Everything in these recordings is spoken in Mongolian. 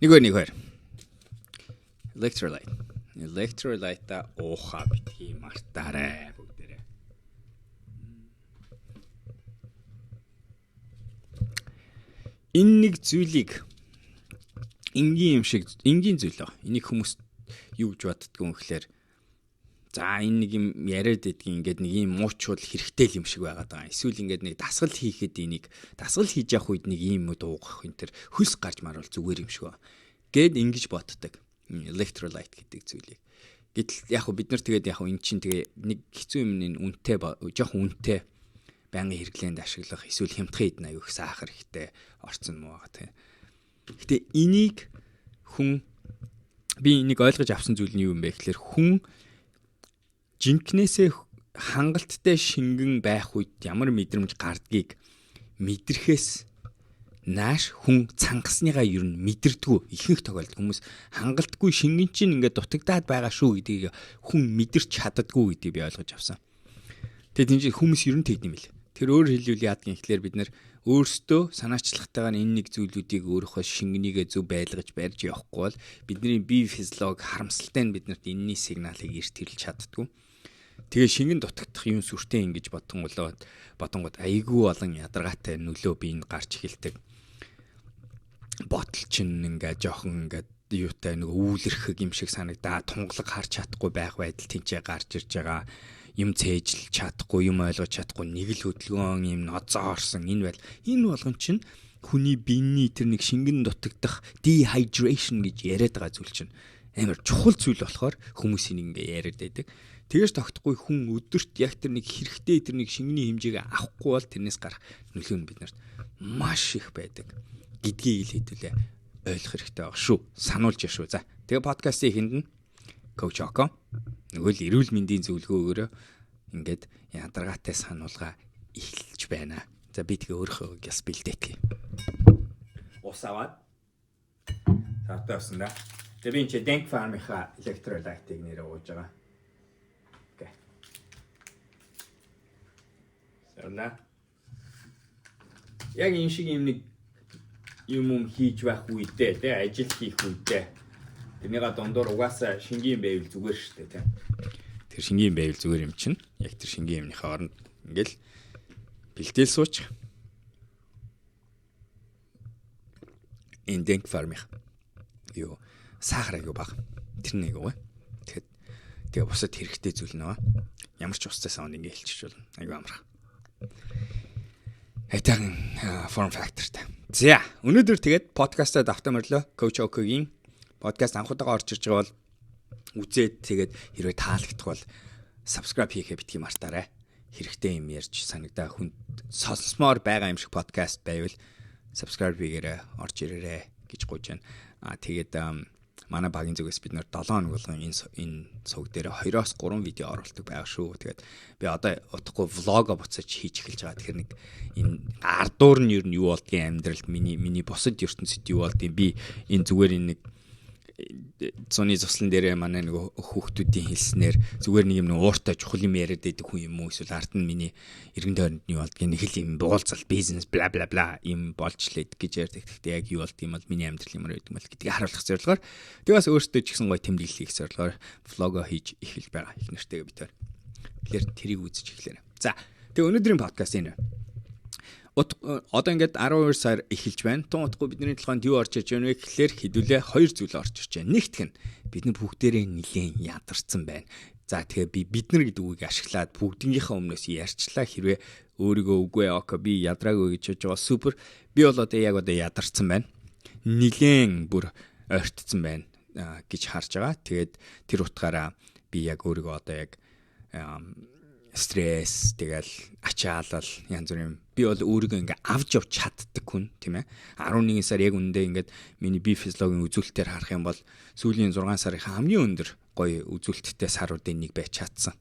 Нэгэр. Electrolyte ууха битгий мартаарай бүгдээрээ. Энэ нэг зүйлийг энгийн зүйл аа. Энийг хүмүүс юу гэж боддгоо юм гэхээр за энэ нэг юм яриад байдгийг ингээд нэг юм муучвал хэрэгтэй л юм шиг байгаад байгаа. Эсвэл ингээд нэг дасгал хийхэд энийг дасгал хийж явах үед нэг юм уугах энэ төр хөлс гарч марвал зүгээр юм шиг ба. Гэд ингэж боддог. Electrolyte гэдэг зүйлийг. Гэтэл яг бид нар тэгээд яг эн чинь тэгээ нэг хэцүү юмны үнэтэй жоохон үнэтэй байнгын хэрэглээнд ашиглах эсвэл хямдхан эдэн аюух сахар ихтэй орцсон муу байгаа тийм. Гэтэ энийг хүн би энийг ойлгож авсан зүйл нь юу юм бэ гэхээр хүн жинкнээсээ хангалттай шингэн байх үед ямар мэдрэмж гардгийг мэдрэхээс нааш хүн цангасныгаа ер нь мэдэрдэггүй ихэнх тохиолдолд хүмүүс хангалтгүй шингэн чинь ингээд дутагдаад байгаа шүү гэдгийг хүн мэдэрч чаддаггүй гэдгийг би ойлгож авсан. Тэгээд энэ хүмүүс ер нь тэгдэм бил. Тэр өөр хэлбэл яадгийн ихлээр бид нар өөрсдөө санаачлахтайгаар энэ нэг зүйлүүдийг өөрөөхөө шингэнийгээ зөв байлгаж барьж явахгүй бол бидний бие физиологи харамсалтай нь биднэрт энэний сигналыг эрт хэлж чаддаггүй. Тэгээ шингэн дутагдах юм сүртэй ингэж бодонгод айгүй олон ядаргаатай нөлөө биенд гарч эхэлдэг. Ботл чинь ингээ жоохон ингээ юутай нэг үүлэрхэг юм шиг санагдаа тунгалаг харж чадахгүй байх байдал тэнцээ гарч ирж байгаа. Юм цээжлж чадахгүй, юм ойлгож чадахгүй, нэг л хөдөлгөөн юм ноцоорсон энэ болгон чинь хүний биений тэр нэг шингэн дутагдах dehydration гэж яриад байгаа зүйл чинь амар чухал зүйл болохоор хүмүүс энийг ингээ яриад байдаг. Тэгэж тогтохгүй хүн өдөрт яг тэр нэг хэрэгтэй тэр нэг шингэний хэмжээг авахгүй бол тэрнээс гарах нөлөө нь биднэрт маш их байдаг гэдгийг л хэдүүлээ ойлгох хэрэгтэй баг шүү. Сануулж яшгүй. За. Тэгээ подкастын эхэнд нь Coach Oko нөгөө л эрүүл мэндийн зөвлөгөөгөөрөө ингээд ядаргаатай сануулга эхэлж байна. За би тэгээ өөрийнхөө гяс бэлдээтгэе. Ус аваад тавтаасан да. Тэгээ би энэ Denk Farm-ийнхаа electrolyte-ыг нэрээ ууж байгаа. Окей. Сэрнэ. Яг энэ шиг юм хийж байх үедээ тэ ажил хийх үедээ тэрнийга дондор угаасаа шингийн байвал зүгээр шүү дээ тийм. Тэр шингийн байвал зүгээр юм чинь яг тэр шингийн юмныхаа оронд ингээл бэлдээл сууч. Энэ Denk Farm-их юу сахар аягүй баг. Тэр нэг үгүй. Тэгээ бусад хэрэгтэй зүйл нөө. Ямар ч устай саунд ингээ хэлчих болно. Аягүй амрах. Хайтан form factor-тай. За өнөөдөр тэгээд подкастад автоморлоо Coach Oko-гийн подкаст анхудаага орж ирж байгаа бол үзээд тэгээд хэрвээ таалагдах бол subscribe хийхээ битгий мартаарай. Хэрэгтэй юм ярьж санагдаа хүнд сонсомоор байгаа юм шиг подкаст байвал subscribe хийгээрэй, орж ирээрэй гэж гуйж байна. Тэгээд манай багийн зүгээс бид нар 7 хоног болгон энэ цуг дээр 2-3 видео оруулдаг байгаа шүү. Тэгээд би одоо утгагүй влого буцаж хийж эхэлж байгаа. Тэгэхээр нэг энэ ардуур нь ер нь юу болдгийн амьдралд миний бусад ертөнцид юу болдгийг би энэ зүгээр энэ нэг зуны цуслан дээрээ манай нэг хүүхдүүдийн хэлснээр зүгээр нэг юм ууртай чухал юм яриад байдаг хүн юм уу эсвэл ард нь миний эргэн тойронд нь юу болдгийг нэг л юм буулзал бизнес бла бла бла юм болж лээд гэж ярьдаг. Гэхдээ яг юу болдгийг бол миний амьдрал ямар байдаг юм бол гэдгийг харуулах зорилгоор тэгээс өөртөө ч гэсэн гоё тэмдэглэл хийх зорилгоор влого хийж эхэлж байгаа. Их нэртэйгээ битээр. Тэгэхээр тэрийг үзэж эхлэв. За тэгээ өнөөдрийн подкаст энэ. Одоо ингээд 12 сар эхэлж байна. Тун утгагүй бидний толгойд юу орж иж байна вэ гэхлээр хэдүүлээ хоёр зүйл орж ирж байна. Нэгтгэх нь бид нар бүгдээрээ нилээн ядарсан байна. За тэгээ би бид нар гэдэг үгийг ашиглаад бүгднгийнхээ өмнөөс ярьчлаа хэрвээ өөрийгөө үгүй Oko би ядраагүй гэж бодож байгаа супер. Би бол одоо яг ядарсан байна. Нилээн бүр ойртсон байна гэж харж байгаа. Тэгээд тэр утгаараа би яг өөрийгөө одоо яг стресс тэгэл ачаалал янз бүрийн би бол өөрийгөө ингээ авч явж чаддаг хүн тийм ээ 11 сар яг үндэ ингээд миний бие физиологийн үзүүлэлтээр харах юм бол сүүлийн 6 сарын хамгийн өндөр гоё үзүүлэлттэй саруудын нэг байж чадсан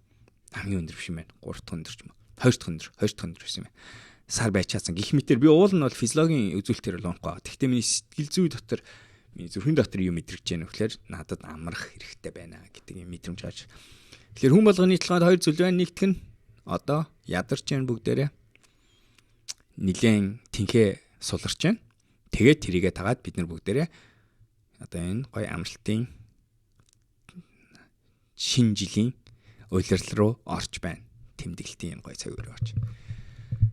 хамгийн өндөр биш юм байна 3 дахь өндөр ч юм уу 2 дахь өндөр байсан юм байна сар байж чадсан гэх мэтэр би уул нь бол физиологийн үзүүлэлтээр л унахгүй байгаа гэхдээ миний сэтгэл зүй дотор миний зүрхэн дотор юу мэдрэж байна вэ гэхээр надад амрах хэрэгтэй байна гэдэг юм мэдрэмж гарч тэгэхээр хүн болгоны толгойд хоёр зүйл байна. Нэгтгэх нь одоо ядарч जैन бүгдээрээ нилээн тэнхээ суларч जैन. Тэгээд тэрийгэ тагаад бид нар бүгдээрээ одоо энэ гоё амралтын шинэ жилийн улирал руу орж байна. Тэмдэглэлтийн гоё цаг үеэр орж.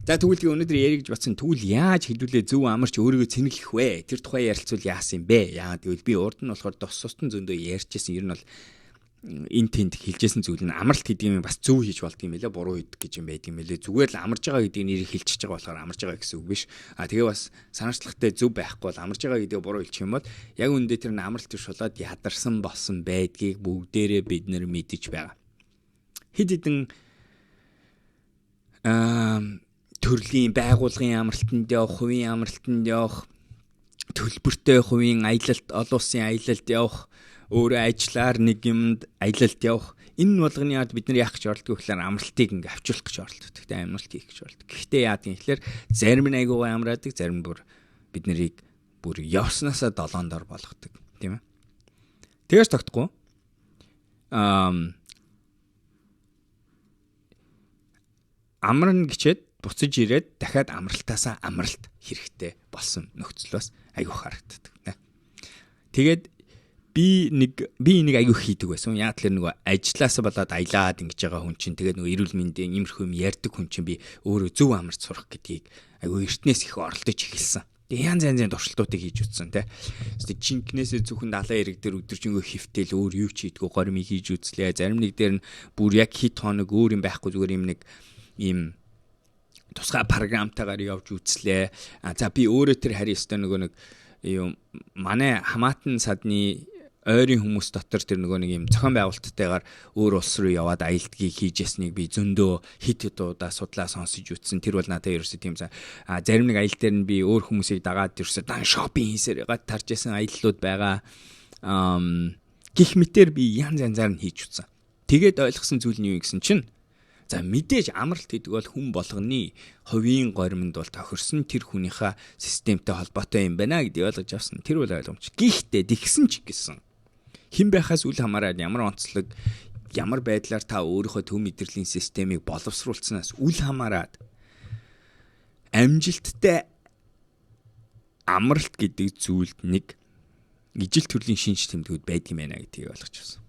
За тэгвэл өнөөдөр ярих гэж батсан тэгвэл яаж хэдүүлээ зөв амарч өөрийгөө цэнэглэх вэ? Тэр тухай ярилцвал яасан юм бэ? Яагаад гэвэл би урд нь болохоор туссан зөндөө ярьжсэн. Ер нь бол энэ тэнд хэлжсэн зүйл нь амралт гэдэг юм бас зөв хийж болдго юм лээ. Буруу хэд гэж юм байдаг юм лээ. Зүгээр л амарж байгаа гэдгийг нэрийг хэлчихэж байгаа болохоор амарж байгаа гэсэн үг биш. Тэгээ бас санаачлагтай зөв байхгүй бол амарж байгаа гэдгийг буруу хэлчих юм бол яг үндэ тэр нь амралт биш болоод ядарсан болсон байдгийг бүгдээрээ бид нэр мэдэж байгаа. Хэд хэдэн төрлийн байгууллагын амралтанд явах, хувийн амралтанд явах, төлбөртэй хувийн аялалд, олон улсын аялалд явах, өөрөө ажиллаар нэг юмд аялалд явах. Энэ болгоны ард бид нар яах гэж оролддог гэхээр амралтыг ингээ авчруулах гэж оролддог. Тэгтээ амралт хийх гэж оролддог. Гэхдээ яадаг юм гэхээр зарим нь айгуугаа амраадаг, зарим бүр бид нарыг бүр явснаасаа долоондор болгодог, тийм ээ. Тэгээс тогтохгүй. Амарна гэчээд буцаж ирээд дахиад амралтаасаа амралт хэрэгтэй болсон нөхцөл бас айгүй харагддаг. Тэгээд би нэг айгүй хийдэг байсан. Яг л нөгөө ажилласаа болоод аялаад ингэж байгаа хүн чинь тэгээд нөгөө эрүүл мэндийн иймэрхүү юм ярьдаг хүн чинь би өөрөө зөв амарч сурах гэдгийг айгүй эртнээс их оролдож эхэлсэн. Тэгээд янз янзын туршилтуудыг хийж үзсэн те. Жинкнээсээ зөвхөн далайн эрэг дээр өдөржингөө хөвтөл өөр юу ч хийдгүү гормыг хийж үзлээ. Зарим нэг дээр нь бүр яг хит хоног өөр юм байхгүй зүгээр юм нэг ийм тусгай програмтайгаар явж үзлээ. За би өөрөө тэр харин өстой нөгөө нэг юм манай хамаатан садны ойрын хүмүүс дотор тэр нөгөө нэг юм зохион байгуулалттайгаар өөр улс руу яваад аялдгийг хийжсэнийг би зөндөө хит удаа судлаа сонсож үзсэн. Тэр бол надад ерөөсөө тийм зарим нэг аялал дээр нь би өөр хүмүүсийг дагаад ерөөсөө дан шопинг хийсээр тарж исэн аяллууд байгаа. Гэх мэтэр би янз янзаар нь хийж үзсэн. Тэгээд ойлгосон зүйл нь юу гэсэн чинь за мэдээж амралт гэдэг бол хүн болгоны хувийн горимд бол тохирсон тэр хүнийхээ системтэй холбоотой юм байна гэдгийг ойлгож авсан. Тэр бол ойлгомж. Гэхдээ тэгсэн ч гэсэн хэн байхаас үл хамааран ямар онцлог ямар байдлаар та өөрийнхөө төв мэдрэлийн системийг боловсруулснаас үл хамааран амжилттай амралт гэдэг зүйлд нэг ижил төрлийн шинж тэмдгүүд байдгийм байна гэдгийг ойлгож авсан.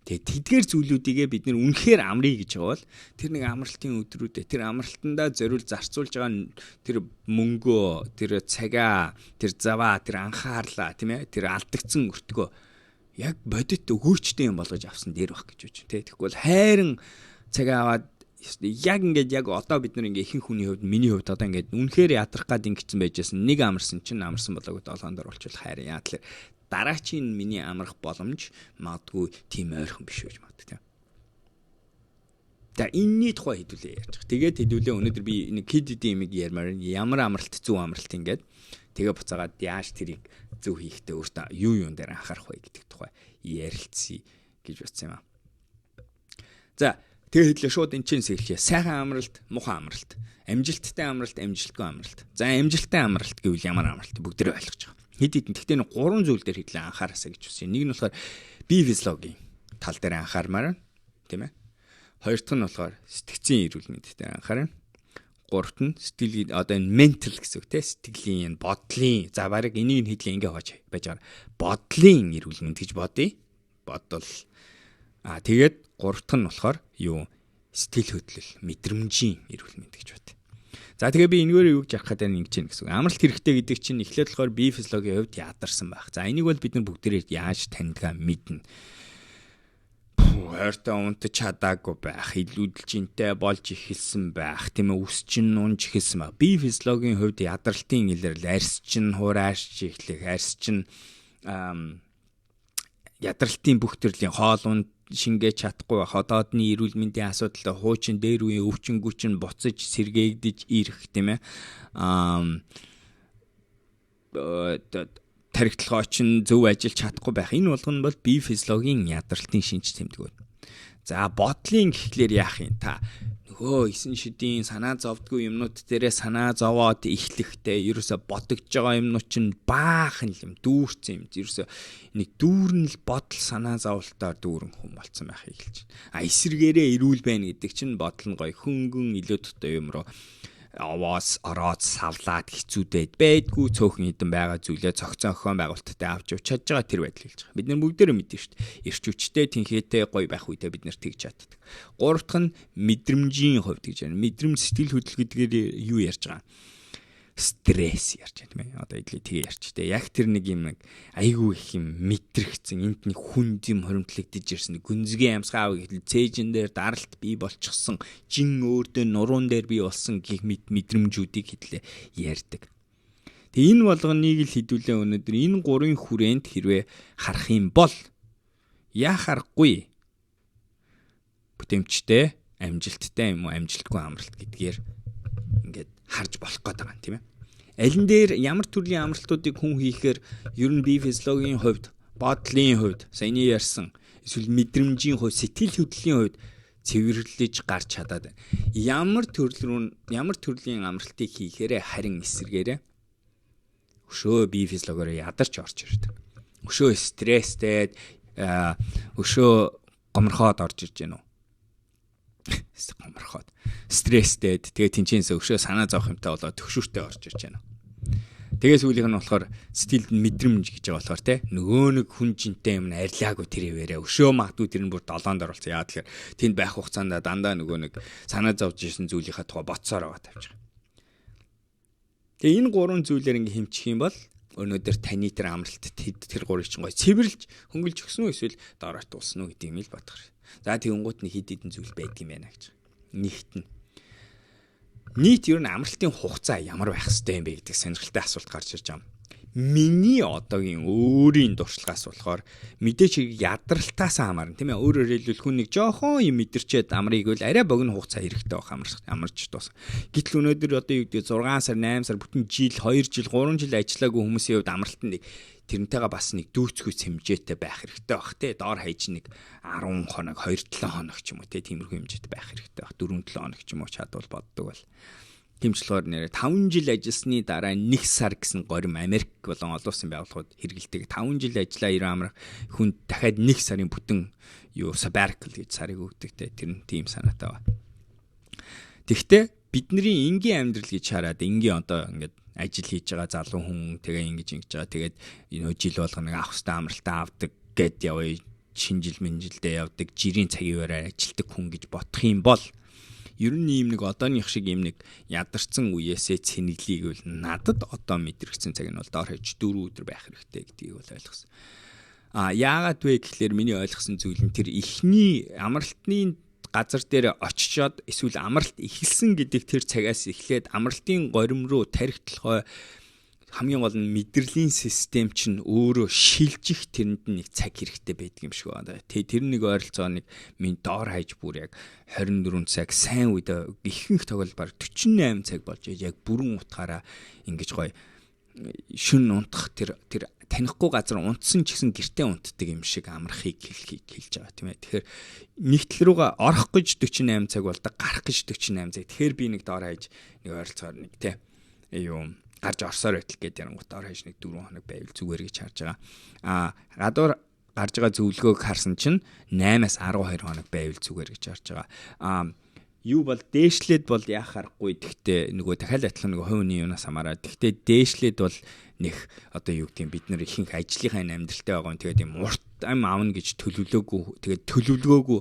Тэгээд тэдгээр зүйлүүдийгээ бид нэр үнэхээр амрыг гэж байгаа бол тэр нэг амралтын өдрүүдэд тэр амралтандаа зориул зарцуулж байгаа тэр мөнгөө, тэр цагаа, тэр заваа, тэр анхаарлаа, тийм ээ, тэр алдагдсан өртгөө яг бодит өгөөчтэй юм болгож авсан дээр баг гэж бодож байна. Тэгэхгүй бол хайрын цагаа аваад яг ингээд яг одоо бид нар ингээ ихэнх хүний хувьд миний хувьд одоо ингээд үнэхээр ядрах гад ингэсэн байжсэн нэг амарсан чинь амарсан болоогүй долоондор болчихвол хайр яа тэгэхээр дараачийн миний амрах боломж магадгүй тийм ойрхон биш гэж магадгүй тийм. За энэний тухай хэдүүлээ ярьж байгаа. Тэгээд хэдүүлээ өнөөдөр би нэг киддийн юмыг ярмаар ямар амралт зөв амралт ингээд тэгээ буцаагаад яаж тэрийг зөв хийхдээ өөртөө юу дээр анхаарах вэ гэдэг тухай ярилцъя гэж бодсон юм аа. За тэгээ хэдлээ шууд энэ чинь сэглэе. Сайхан амралт, муухай амралт, амжилттай амралт, амжилтгүй амралт. За амжилттай амралт гэвэл ямар амралт бүгдээ ойлгож байгаа. Хэд хэдэн тэгтээ нэг гурван зүйл дээр хэдлээ анхаараасаа гэж үсэ. Нэг нь болохоор бие физиологийн тал дээр анхаармаар, тийм ээ. Хоёр дахь нь болохоор сэтгцийн эрүүл мэнд дээр анхаарна. Гуравт нь сэтгэл одоо энэ ментал гэсэн үг тийм сэтгэлийн, бодлын. За барыг энийг нь хэдлээ ингээ хооч байж байгаа. Бодлын эрүүл мэнд гэж бодъё. Бодол. Тэгээд гурав дахь нь болохоор юу? Сэтгэл хөдлөл, мэдрэмжийн эрүүл мэнд гэж бод. За тэгээ би энэгээр юу гэж ярих гэдэг нь ингэж юм гэсэн үг. Амралт хэрэгтэй гэдэг чинь эхлээд болохоор бие физиологийн хувьд ядарсан байх. За энийг бол бид нар бүгдээрээ яаж таньдгаа мэднэ. Ойртой унтаж чадаагүй байх, илүүдэлжинтэй болж эхэлсэн байх, тийм ээ үс чинь унж эхэлсэн байх. Бие физиологийн хувьд ядралтын илэрл, арьс чинь хурааш эхлэх, арьс чинь ядралтын бүх төрлийн хоол унд шингээж чадахгүй байх, одоодны эрүүл мэндийн асуудалтай хуучин дээр үеийн өвчин гүчин буцаж сэргээгдэж ирэх, тийм ээ. Тархитлагоо чинь зөв ажиллаж чадахгүй байх. Энэ болгоно бол бие физиологийн ядралтын шинж тэмдгүүд. За бодлын гэхлээр яах юм та? Нөгөө 9 шидийн санаа зовдгүй юмнууд дээрээ санаа зовоод эхлэхтэй ерөөсө бодогдож байгаа юмнууд чинь баахан юм дүүрсэн юм. Ерөөсө нэг дүүрнэл бодол санаа зовлтоор дүүрэн хүн болцсон байх хэлж байна. Эсэргээрээ эрүүл байна гэдэг чинь бодол нь гоё хөнгөн илүү дутуу юм руу овоос ороод савлаад хэцүүдэд байдгүй цөөхөн хідэн байгаа зүйлээ цогцон охин байгуулалттай авч явж чадж байгаа тэр байдлыг хэлж байгаа. Бид нар бүгдээрээ мэдэн шүү дээ. Ирч хүчтэй тэнхээтэй гоё байх үедээ бид нар тэгж чаддаг. Гурав дахь нь мэдрэмжийн хувьд гэж байна. Мэдрэмж сэтгэл хөдлөл гэдгээр юу ярьж байгаа? Стресс ярьж байна тийм ээ. Одоо идлээ тэгээ ярьчтэй. Яг тэр нэг юм айгүй их юм мэдрэгцэн энд нэг хүнд юм хоримтлагдж ирсэн. Гүнзгий амсгаав гэхэл цээжин дээр даралт бий болчихсон. Жин өөрдөө нуруунд дээр бий болсон гих мэдрэмжүүдийг хэдлээ ярьдаг. Тэгээ энэ болгоныг л хэдүүлээ өнөөдөр энэ гурвын хүрээнд хэрвээ харах юм бол яхахгүй бүтэмжтэй, амжилттай юм уу, амжилтгүй амралт гэдгээр ингээд харж болох гэдэг юм тийм ээ. Алин дээр ямар төрлийн амралтуудыг хүн хийхээр ер нь бие физиологийн хувьд, бодлын хувьд, саяны ярьсан эсвэл мэдрэмжийн хувьд, сэтгэл хөдлөлийн хувьд цэвэрлэж гарч чадаад ямар төрлийн амралтыг хийхээр харин эсэргээрээ өшөө бие физиологоор ядарч орж ирдэг. Өшөө стресстэй, өшөө гоморхоод орж ирж гэнэ үү? Гоморхоод стресстэй тэгээ тэнцэнээс өшөө санаа зовх юмтай болоод төгшүүртэй орж ирж байна. Тэгээ сүүлийнх нь болохоор сэтгэлд мэдрэмж гэж байгаа болохоор те нөгөө нэг хүн жинтэй юм арилаагүй тэр ивэрэ өшөө магадгүй тэр нь бүр долоонд оролцсон. Яа тэгэхээр тэнд байх хугацаанд дандаа нөгөө нэг санаа зовж ирсэн зүйлийнхаа тухай бодсоор байгаа тавьж байгаа. Тэгээ энэ гурван зүйлээр ингээ хэмчих юм бол өнөөдөр таны тэр амралт тэр гурыг чинь гоё цэвэрлж хөнгөлж өгсөн үү эсвэл доороо туулсан уу гэдэг юм л бодох. За тэгэнгუут нэг хэд хэдэн зүйл байдаг юм байна гэж. Нийт ер нь амралтын хугацаа ямар байх ёстой юм бэ гэдэг сонирхолтой асуулт гарч ирж байгаа. Миний одоогийн өөрийн дуршлагаас болохоор мэдээч ядралтаас хамаарна тийм ээ. Өөрөөр хэлбэл хүн нэг жоохон юм мэдэрчээд амрыг бол арай богино хугацаа хэрэгтэй байх амарч дуус. Гэтэл өнөөдөр одоо юу гэдэг 6 сар 8 сар бүтэн жил 2 жил 3 жил ажиллаагүй хүмүүсийн хувьд амралтанд тэрнтэйгээ бас нэг дүүцгүйц хэмжээтэй байх хэрэгтэй бах тий. Доор хаяж нэг 10 хоног 2-7 хоног ч юм уу тий. Тиймэрхүү хэмжээтэй байх хэрэгтэй бах. 4-7 хоног ч юм уу чадвал боддог бол. Тэмчлэгээр нэрээ 5 жил ажилласны дараа 1 сар гэсэн горим Америк болон олон улсын байгууллагууд хэрэгэлдэг. 5 жил ажиллаа ирэн амрах хүн дахиад 1 сарын бүтэн юу sabbatical гэж сарыг өгдөг те. Тэр нь тийм санаатай ба. Тэгэхдээ бидний энгийн амьдрал гэж хараад энгийн одоо ингээд ажил хийж байгаа залуу хүн тэгээ ингэж байгаа. Тэгээд энэ жил болгоно нэг авах хэвээр амралтаа авдаг гэд явъя. Шинжил мэнжилдээ явдаг, жирийн цагийн үеэр ажилтдаг хүн гэж бодох юм бол ер нь ийм нэг одооных шиг ийм нэг ядарсан үеэсээ цэнэглийг бол надад одоо мэдрэгдсэн цаг нь бол доор хэж 4 өдөр байх хэрэгтэй гэдгийг бол ойлгосон. Яагаад вэ гэхлээр миний ойлгосон зүйл нь тэр ихний амралтны газар дээр очичоод эсвэл амралт эхэлсэн гэдэг тэр цагаас эхлээд амралтын горим руу тархитлахой хамгийн гол нь мэдрэлийн систем чинь өөрөө шилжих тэрэнд нэг цаг хэрэгтэй байдаг юм шиг байна. Тэр нэг ойролцоо нэг минь доор хаяж бүр яг 24 цаг сайн үед ихэнх тохиолдолд 48 цаг болж яг бүрэн утгаараа ингэж гоё шүн унтах тэр танихгүй газар унтсан ч гэсэн гэртээ унтдаг юм шиг амрахыг хэлж байгаа тийм ээ. Тэгэхээр нэгтэл рүүгээ орох гэж 48 цаг болдог, гарах гэж 48 цаг. Тэгэхээр би нэг доор хаяж нэг ойролцоогоор нэг те юу гарч орсоор байтал гээд ярангуут доор хаяж нэг 4 хоног байвал зүгээр гэж харж байгаа. Гадуур гарч байгаа зөвлөгөөг харсан чинь 8-аас 12 хоног байвал зүгээр гэж харж байгаа. Юу бол дээшлээд бол яах аргагүй. Тэгтээ нөгөө дахиад адилхан нөгөө хувийн юунаас хамаараа. Тэгтээ дээшлээд бол нэг одоо юу гэдэг бид нар ихэнх ажлынхаа амьдралтай байгаа юм. Тэгээд юм урт ам аавна гэж төлөвлөөгүй. Тэгээд төлөвлөгөөгүй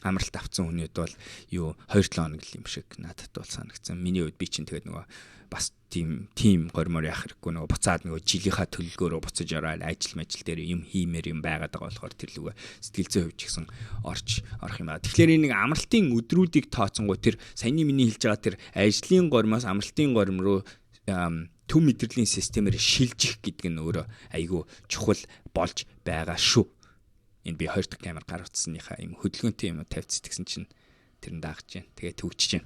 амралт авсан хүнээд бол юу 2-7 хоног л юм шиг надад бол санагдсан. Миний хувьд би чинь тэгээд нөгөө бас тийм гормоор яах хэрэггүй нөгөө буцаад нөгөө жилийнхаа төлөлгөөрөө буцаж ороод ажил дээр юм хиймээр юм байгаад байгаа болохоор тэр лүгэ сэтгэл зүйн хувьд ч гэсэн орох юм аа. Тэгэхээр энэ нэг амралтын өдрүүдийг тооцсонгоо тэр саяны миний хэлж байгаа тэр ажлын гормоос амралтын горим руу төв мэдрэлийн системээр шилжих гэдэг нь өөрөө айгүй чухал болж байгаа шүү. Энэ би 2 дахь камер гар утсныхаа юм хөдөлгөөнтэй юм тавьчихсан чинь тэр нь даагч जैन. Тэгээ төвчж जैन.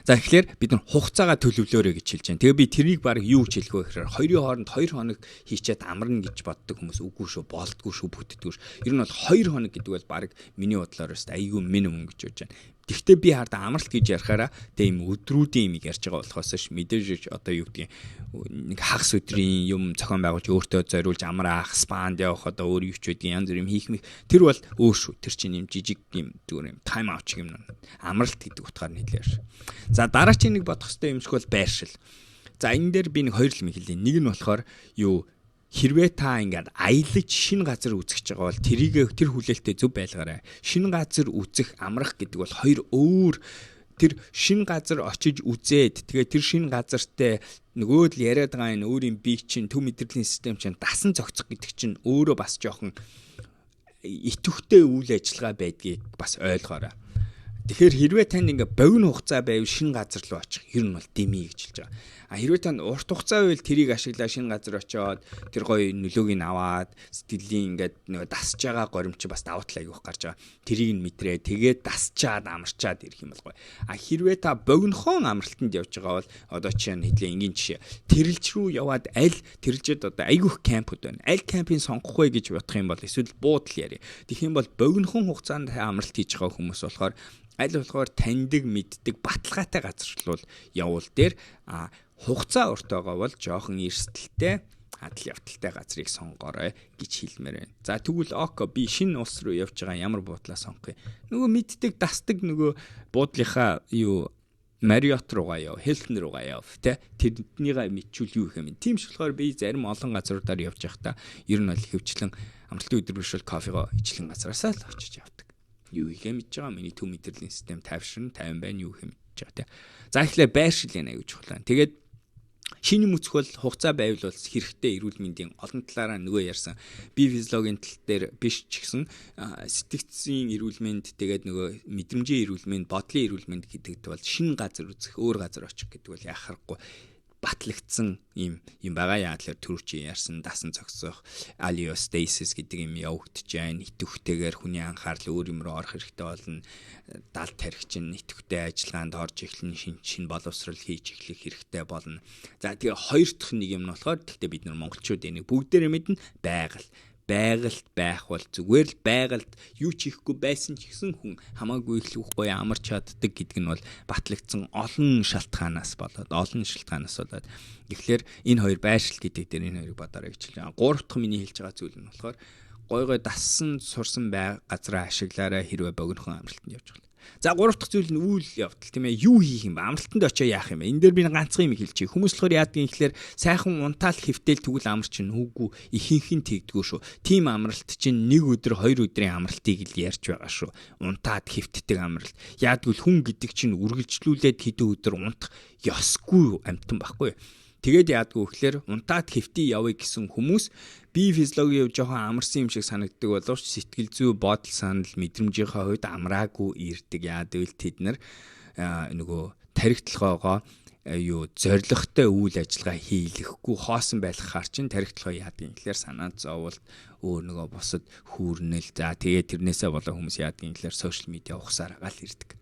За тэгэхээр бид нар хугацаагаа төлөвлөөрэй гэж хэлж байна. Тэгээ би тэрийг баг юу гэж хэлэх вэ гэхээр хоёрын хооронд 2 хоног хийчихэд амарна гэж боддог хүмүүс үгүй шүү, болдгүй шүү, бүтдэггүй шүү. Ер нь бол 2 хоног гэдэг бол баг миний бодлоор өст айгүй минимум гэж бодож байна. Гэхдээ би хардаа амралт гэж ярихаараа тийм өдрүүдийн юм ярьж байгаа болохоос ш мэдээж одоо юу гэдгийг нэг хагас өдрийн юм зохион байгуулж өөртөө зориулж амраах, спанд явах одоо өөр юу ч үгүй янз бүр юм хийх мэт тэр бол өөр шүү. Тэр чинь юм жижиг юм зүгээр юм тайм аут шиг юм. Амралт гэдэг утгаар нийлээ. За дараагийн нэг бодох хэрэгтэй юм шиг бол байршил. За энэ дээр би нэг хоёр л хэлье. Нэг нь болохоор юу хэрвээ та ингээд аялаж шинэ газар үзэж байгаа бол тэр хүлээлттэй зөв байлгаарай. Шинэ газар үзэх, амрах гэдэг бол хоёр өөр. Тэр шинэ газар очиж үзээд тэгээ тэр шинэ газартай нөгөө л яриад байгаа энэ өөрийн бие чинь төв мэдрэлийн систем чинь дасан зохицох гэдэг чинь өөрөө бас жоохон итвэхтэй үйл ажиллагаа байдгийг бас ойлгоорой. Тэгэхээр хэрвээ танд ингээ богино хугацаа байв шинэ газар руу очих ер нь бол дими гэж хэлж байгаа. А хэрвээ танд урт хугацаа байвал тэрийг ашиглаа шинэ газар очиод тэр гоё нөлөөг нь аваад сэтгэлийн ингээд нэг дасж байгаа горимч бас давуу тал айгүйх гарч байгаа. Тэрийг нь мэдрээ тэгээд дасчаад амарчаад ирэх юм бол гоё. А хэрвээ та богинохон амралтанд явж байгаа бол одоо жишээ нь хэлээ энгийн жишээ. Тэрэлж рүү яваад тэрэлжэд одоо айгүйх кампуд байна. Аль кампыг сонгох вэ гэж бодох юм бол эсвэл буудал яри. Тэгэх юм бол богинохон хугацаанд амралт хийж байгаа хүмүүс болохоор аль болохоор таньдаг мэддэг баталгаатай газар руу явуул дээр хугацаа урт байгаа бол жоохон эрсдэлтэй хадал явдалтай газрыг сонгоорой гэж хэлмээр байна. За тэгвэл би шинэ улс руу явж байгаа ямар буудлаа сонгох юм? Нөгөө мэддэг дасдаг нөгөө буудлынхаа Marriott руугаа яв, Hilton руугаа яв тэ тэднийгээ мэдчүүл юу гэх юм. Тийм ч болохоор би зарим олон газруудаар явж байхдаа ер нь бол хөвчлэн амралтын өдөр биш бол кофего ижлэн газараасаа л очиж явдаг. Юу хийгээ мэдж байгаа миний төв мэдрэлийн систем тайвширн 50 байна юу хэмж байгаа тий. За ихлээр байршил яана гэж хэлээ. Тэгээд шинэ мөцөх бол хугацаа байвал хэрэгтэй эрүүл мэндийн олон талаараа нөгөө ярьсан бие физиологийн тал дээр биш ч гэсэн сэтгцийн эрүүл мэнд тэгээд нөгөө мэдрэмжийн эрүүл мэнд, бодлын эрүүл мэнд гэдэгт бол шинэ газар үзэх, өөр газар очих гэдэг бол яхахгүй батлагдсан юм байгаа. Яа тэгэхээр түрүүчийн ярьсан дасан зогсох алиостейсис гэдэг юм явагдаж байна. Итвэхтэйгээр хүний анхаарал өөр юм руу орох хэрэгтэй болно. Далд тархич нь итвэхтэй ажиллагаанд орж эхлэн шин боловсрал хийж эхлэх хэрэгтэй болно. За тэгээ хоёр дахь нэг юм нь болохоор гэхдээ бид нар монголчууд энийг бүгдээрээ мэднэ байгальд байх бол зүгээр л байгальд юу ч хийхгүй байсан ч гэсэн хүн хамаагүй их гоё амарч чаддаг гэдэг нь бол батлагдсан олон шалтгаанаас болоод тэгэхээр энэ хоёр байршил гэдэг дээр энэ хоёрыг бодоорой гэж хэлж байгаа. Гурав дахь миний хэлж байгаа зүйл нь болохоор гой дассан сурсан газраа ашиглаарай хэрвээ богинохон амралтанд явж байгаа. За гурав дахь зүйл нь үйл явдал тийм ээ. Юу хийх юм бэ? Амралтанд очоо яах юм бэ? Энэ дээр би ганцхан юм хэлчихье. Хүмүүс болохоор яадаг юм гэхээр сайхан унтаал хөвтөл тэгвэл амарч нь үгүй ихэнх нь тэгдэггүй шүү. Тим амралт чинь 1 өдөр 2 өдрийн амралтыг л ярьж байгаа шүү. Унтаад хөвтдөг амралт. Яадгүй хүн гэдэг чинь үргэлжлүүлээд хэдэн өдөр унтах ёсгүй амтан байхгүй. Тэгээд яадгүй гэхээр унтаад хөвтий явъя гэсэн хүмүүс бие физиологи жоохон амарсан юм шиг санагддаг боловч сэтгэл зүй бодол санал мэдрэмжийнхээ хувьд амраагүй ирдэг. Яадвэл тэд нар нөгөө тархитлагоогоо зоригтой үйл ажиллагаа хийлэхгүй хоосон байлгахаар чинь тархитлагоо яадаг юм гэхээр санаа зовлт өөр нөгөө бусад хүүрнэл за тэгээд тэрнээсээ болоо хүмүүс яадаг юм гэхээр сошиал медиа ухсаар гаал ирдэг.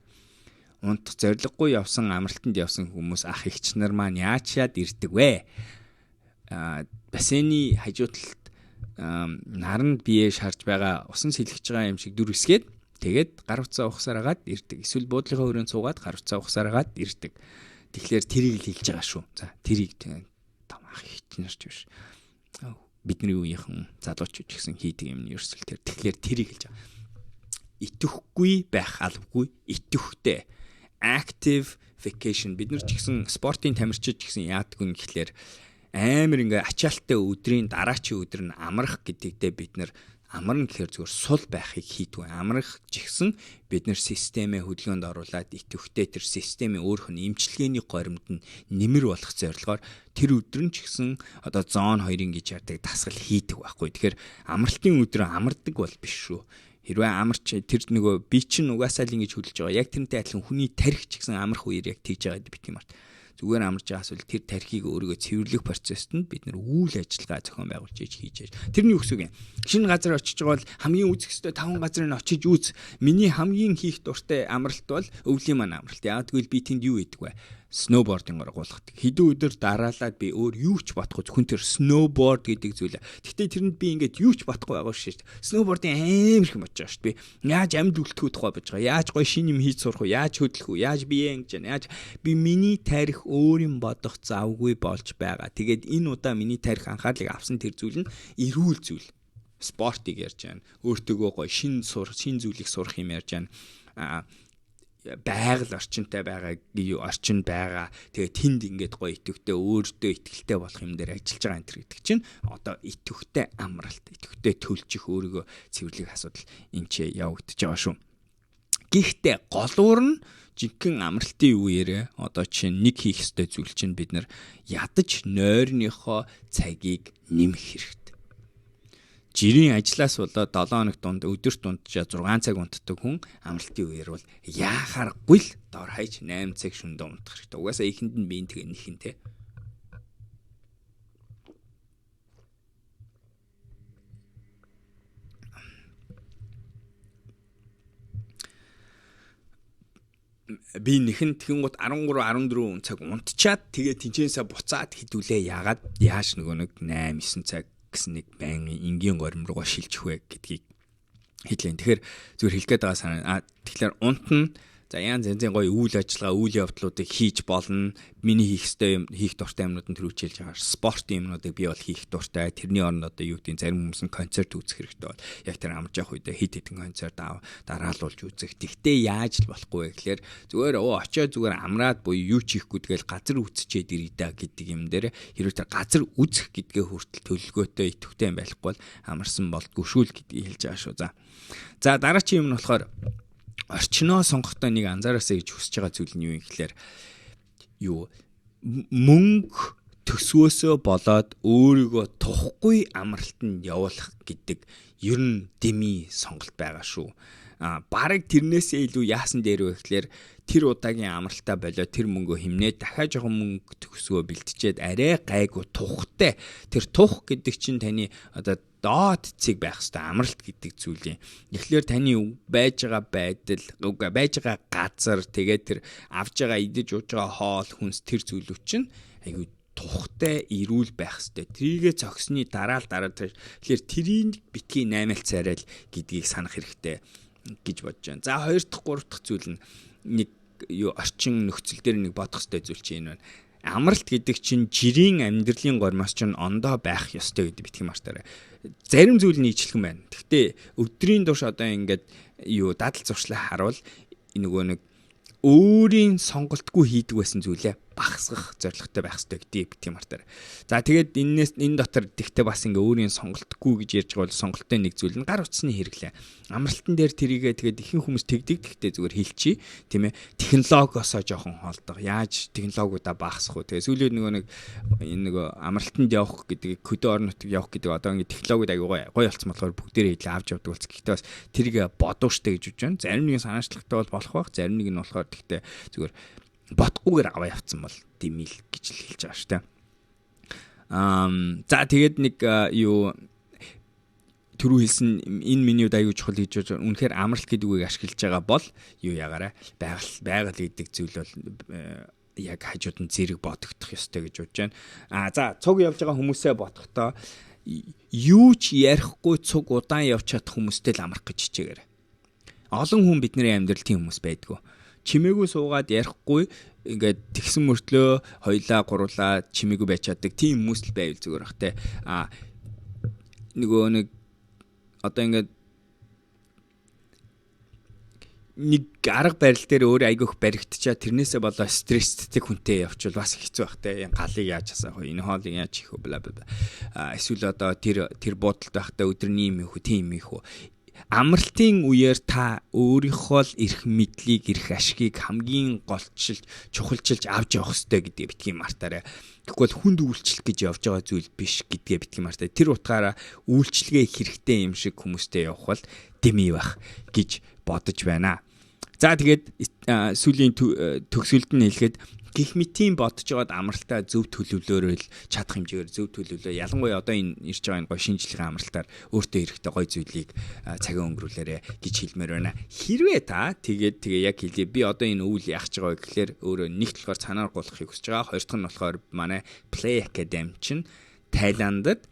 Унтах зориггүй явсан амралтанд явсан хүмүүс ах эгч нар маань яачаад ирдэг вэ? Бассейны хажуу талд наранд бие шарж байгаа усан сэлгэж байгаа юм шиг дүр хэсгээд тэгээд гар утсаа ухсаар агаад ирдэг. Эсвэл буудлынхаа өрөөнд суугаад гар утсаа ухсаар агаад ирдэг. Тэгэхээр тэрийг л хэлж байгаа шүү. За тэрийг том ах эгч нар ч биш. Бидний үеийнхэн залуучууд ч гэсэн хийдэг юм ерөөсөл тэр. Тэгэхээр тэрийг хэлж байгаа. Итгэхгүй байх албагүй итгэхтэй. Active vacation бид нар ч гэсэн спортын тамирчид ч гэсэн яадаг юм гэхлээр амар ингээ ачаалттай өдрийн дараачийн өдөр нь амрах гэдэгтээ бид нар амарна гэхээр зүгээр сул байхыг хийдгүй. Амрах ч гэсэн бид нар системээ хөдөлгөөнд оруулаад итгэвхтэй тэр системийн өөрөх нь эмчилгээний горимд нь нэмэр болох зорилгоор тэр өдөр нь ч гэсэн одоо зон 2-ын гэж ярддаг дасгал хийдэг байхгүй. Тэгэхээр амралтын өдөр амардаг бол биш шүү. Хэрвээ амарч тэр нөгөө би чинь угаасаа л ингэж хөдөлж байгаа. Яг тэрнтэй адилхан хүний тарих ч гэсэн амрах үеэр яг тэгж байгаа бит юм арт. Зүгээр амарч байгаас үл тэр тархийг өөрийгөө цэвэрлэх процессд нь бид нар үйл ажиллагаа зохион байгуулж хийж. Тэрний үгсүг юм. Шинэ газар очиж байгаа бол хамгийн үзэх ёстой 5 газрыг очиж үз. Миний хамгийн хийх дуртай амралт бол өвлийн маань амралт. Яг тэгвэл би тэнд юу хийдэг вэ? сноубордингээр гулгадаг. Хэдэн өдөр дараалаад би өөр юу ч бодохгүй зөвхөн тэр сноуборд гэдэг зүйлээ. Гэхдээ тэрэнд би ингээд юу ч бодохгүй байгаа шүү дээ. Сноубордын амар их юм болж байгаа шүү дээ. Би яаж амьд үлдэхүү тухай бодож байгаа. Яаж гоё шин юм хийж сурах вэ? Яаж хөдлөх вэ? Яаж бие ингэж яана? Яаж би миний тарих өөр юм бодох завгүй болж байгаа. Тэгээд энэ удаа миний тарих анхаарлыг авсан тэр зүйл нь эрүүл зүйл. Спортыг ярьж байна. Өөртөөгөө гоё шин зүйлийг сурах юм ярьж байна. Байгаль орчинтай байгаа орчин байгаа. Тэгээ тэнд ингээд гоё идэвхтэй өөртөө ихтэй болох юм дээр ажиллаж байгаа энэ төр гэдэг чинь одоо идэвхтэй амралт, идэвхтэй төлчих өөрийгөө цэвэрлэх асуудал энэ ч явагдаж байгаа шүү. Гэхдээ голуур нь жинхэнэ амралтын үеэрээ одоо чинь нэг хийх ёстой зүйл чинь бид нар ядаж нойрныхоо цагийг нэмэх хэрэгтэй. Жирийн ажлаас болоод 7 хоног дунд өдөрт дунджаа 6 цаг унтдаг хүн амралтын үеэр бол яахааргүй л дор хаяж 8 цаг шөндөө унтах хэрэгтэй. Угаасаа ихэнд нь биеийн тэгээ нэхэнтэй. Би нэхэн тэгэнгუთ 13 14 цаг унтчаад тэгээ тэнцэнсээ буцаад хідүүлээ яагаад яаж нөгөө нэг 8 9 цаг гэсэн нэг байнгын энгийн горим руугаа шилжих вэ гэдгийг хэллээ. Тэгэхээр зүгээр хэлэх гээд байгаа санаа. Тэгэхээр унтна. За янз янзын гоё үйл ажиллагаа, үйл явдлуудыг хийж болно. Миний хийх дуртай юмнууд нь төрүүлж байгаа. Спортын юмнуудыг би бол хийх дуртай. Тэрний оронд одоо юу гэдэг зарим хүмүүс нь концерт үзэх хэрэгтэй бол яг тэр амж явах үедээ хит хитэн концерт дараалуулж үзэх. Тэгтээ яаж л болохгүй вэ гэхээр зүгээр очиод зүгээр амраад буюу юу ч хийхгүй тэгэл газар үтсчээд ирээ да гэдэг юм дээр хэрвээ тэр газар үзэх гэдгээ хүртэл төлөвлөгөөтэй идэвхтэй юм байхгүй бол амарсан болдгүй шүү л гэдгийг хэлж байгаа шүү. За дараагийн юм нь болохоор орчноо сонгохдоо нэг анзаараасаа гэж хүсэж байгаа зүйл нь юу юм гэхээр мөнгө төсвөөсөө болоод өөрийгөө тухгүй амралтанд явуулах гэдэг ер нь дэмий сонголт байгаа шүү. Бараг тэрнээсээ илүү яасан дээр вэ гэхээр тэр удаагийн амралтаа болоод тэр мөнгөө хэмнээ дахиад жоохон мөнгө төсвөө бэлтжээд арай гайгүй тухтай. Тэр тух гэдэг чинь таны одоо доод цэг байх хэвээр амралт гэдэг зүйлийн. Тэгэхээр таны байж байгаа байдал, байж байгаа газар, тэгээд тэр авж байгаа идэж ууж байгаа хоол, хүнс тэр зүйлүүд чинь айгүй тухтай эрүүл байх хэвээр. Трийгээ зогсны дараа тэгэхээр трийг битгий 8 царай л гэдгийг санах хэрэгтэй гэж бодож байна. За 2 дахь 3 дахь зүйл нь нэг орчин нөхцөл дээр нэг бодох хэвээр зүйл чинь энэ байна. Амралт гэдэг чинь жирийн амьдралын гормоос чинь ондоо байх ёстой гэдэг битгий мартаарай. Зарим зүйл нь ижлэгэн байна. Гэхдээ өдрийн турш одоо ингээд дадал зуршлаа харуул нөгөө нэг өөрийн сонголтгүй хийдэг байсан зүйлээ багасгах зорилготой байх хэрэгтэй гэдэг битгий мартаарай. За тэгээд энэ дотор тэгтээ бас ингээ өөрийн сонголтгүй гэж ярьж байгаа бол сонголттой нэг зүйл нь гар утасны хэрэглээ. Амралтан дээр тэрийгээ тэгээд ихэнх хүмүүс тэгдэг тэгтээ зүгээр хэлчихье, тийм ээ. Технологиосоо жоохон холдох. Яаж технологиудаа багасгах вэ? Тэгээд сүүлийн нөгөө амралтанд явах гэдэг, хөдөө орон нутгийг явах гэдэг одоо ингээ технологиуд аягүй гоё болцсон болохоор бүгдээрээ хэлээ авч явдаг болц. Гэхдээ бас тэрийг бодоо штэ гэж бодож байна. Зарим нэгэн санаачлагтай бол болох байх, зарим нэг нь болохоор тэгтээ зүгээр ботгүйгээр аваа явцсан бол дэмил гэж л хэлж байгаа шүү дээ. За тэгээд нэг түрүү хэлсэн энэ менюд аюу чухал гэж байна. Үнэхээр амралт гэдэг үгийг ашиглаж байгаа бол юу ягаарай. Байгаль гэдэг зүйл бол яг хажууд нь зэрэг бодогдох ёстой гэж бодож байна. За цуг явж байгаа хүмүүсээ бодохдоо юу ч ярихгүй цуг удаан явж чадах хүмүүстэй л амрах гэж хичээгээрэй. Олон хүн бидний амьдрал тийм хүмүүс байдгүй. Чимээгүй суугаад ярихгүй ингээд тэгсэн мөртлөө хоёлаа гурлаа чимээгүй байж чаддаг тийм хүмүүс л байвал зүгээр бах те. Нөгөө нэг одоо ингээд нэг арга барил дээр өөрөө айгүйх баригдчаа тэрнээсээ болоо стресстэй хүнтэй явчвал бас хэцүү бах те. Галыг яаж асаах вэ? Энэ хоолыг яаж хийх вэ? Бла бла. Эсвэл одоо тэр буудалд байхдаа өдрний юм их үү, тийм их үү? Амралтын үеэр та өөрийнхөө л эрх мэдлийг, эрх ашгийг хамгийн голчилж, чухалчилж авч явах хэрэгтэй гэдгийг битгий мартаарай. Тэгвэл хүнд үйлчлэх гэж явж байгаа зүйл биш гэдгээ битгий мартаарай. Тэр утгаараа үйлчлэгээ хэрэгтэй юм шиг хүмүүстэй явах бол дэмий байх гэж бодож байна. За тэгээд сүүлийн төгсгөлд нь хэлэхэд гих мэтийн бодож байгаад амралтаа зөв төлөвлөөрөө л чадах хэмжээгээр зөв төлөвлөө. Ялангуяа одоо энэ ирж байгаа энэ гоё шинжлэхийн амралтаар өөртөө хэрэгтэй гоё зүйлийг цагийн өнгөрүүлээрэ гэж хэлмээр байна. Хэрвээ та тэгээ яг хэлье би одоо энэ өвөл яах гэж байгаа гэхээр өөрөө нэгт болохоор цанаар гулахыг хүсэж байгаа. Хоёр дахь нь болохоор манай Play Academy чинь Тайландд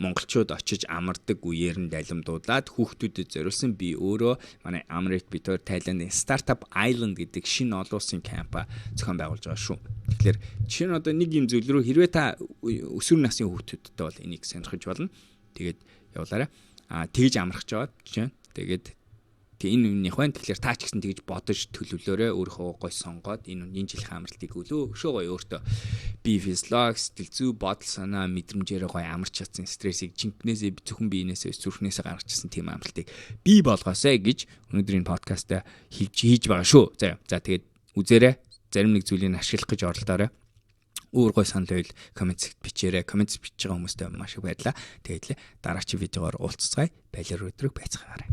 монголчууд очиж амардаг үеэр нь далимдуулаад хүүхдүүдэд зориулсан би өөрөө манай Amrit Bitor Thailand-ын Startup Island гэдэг шинэ олон улсын кампа зохион байгуулж байгаа шүү. Тэгэхээр чинь одоо нэг юм зүйл рүү хэрвээ та өсвөр насны хүүхдүүдтэй бол энийг сонирхож болно. Тэгээд явуулаарай. Тэгж амрах гэж байгаа чинь. Тэгээд энэ үнийх байна. Тэгэхээр та ч гэсэн тэгж бодож төлөвлөөрэй. Өөрийнхөө гой сонгоод энэ жилийн амралтыг өшөө гоё өөртөө бие физиолог, сэтгэл зүй, бодол санаа, мэдрэмжээр гоё амарч чадсан стрессийг жинкнээсээ зөвхөн биенээсээ зүрхнээсээ гаргаж чадсан тийм амралтыг бий болгоосай гэж өнөөдрийн подкаст хийж байгаа шүү. За тэгээд үзээрэй. Зарим нэг зүйлийг ашиглах гэж оролдоорой. Өөр гой санал байвал коммент бичээрэй. Коммент бичиж байгаа хүмүүстээ маш их баярлалаа. Тэгээд л дараагийн видеогоор уулзцгаая. Баялаар өдрөг байцгаарай.